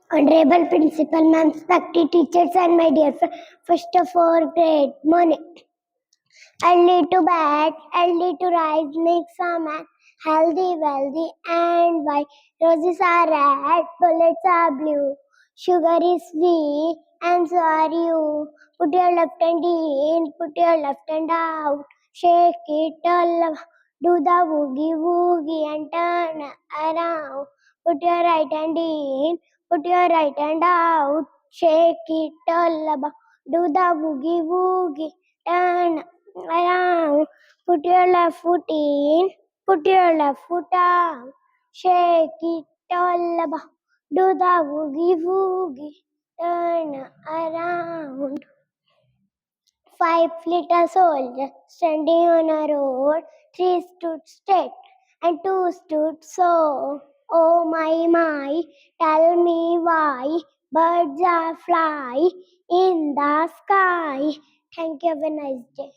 Honorable Principal, Ma'am, respected teachers, and my dear first of all, great morning. Early to bed, early to rise, makes a man healthy, wealthy, and wise. Roses are red, bullets are blue. Sugar is sweet, and so are you. Put your left hand in, put your left hand out. Shake it all, do the woogie woogie, and turn around. Put your right hand in, put your right hand out. Shake it all about, do the woogie woogie, turn around. Put your left foot in, put your left foot out. Shake it all about, do the woogie woogie, turn around. 5 little soldiers standing on a road. 3 stood straight and 2 stood so. Oh my, tell me why birds are fly in the sky. Thank you. Have a nice day.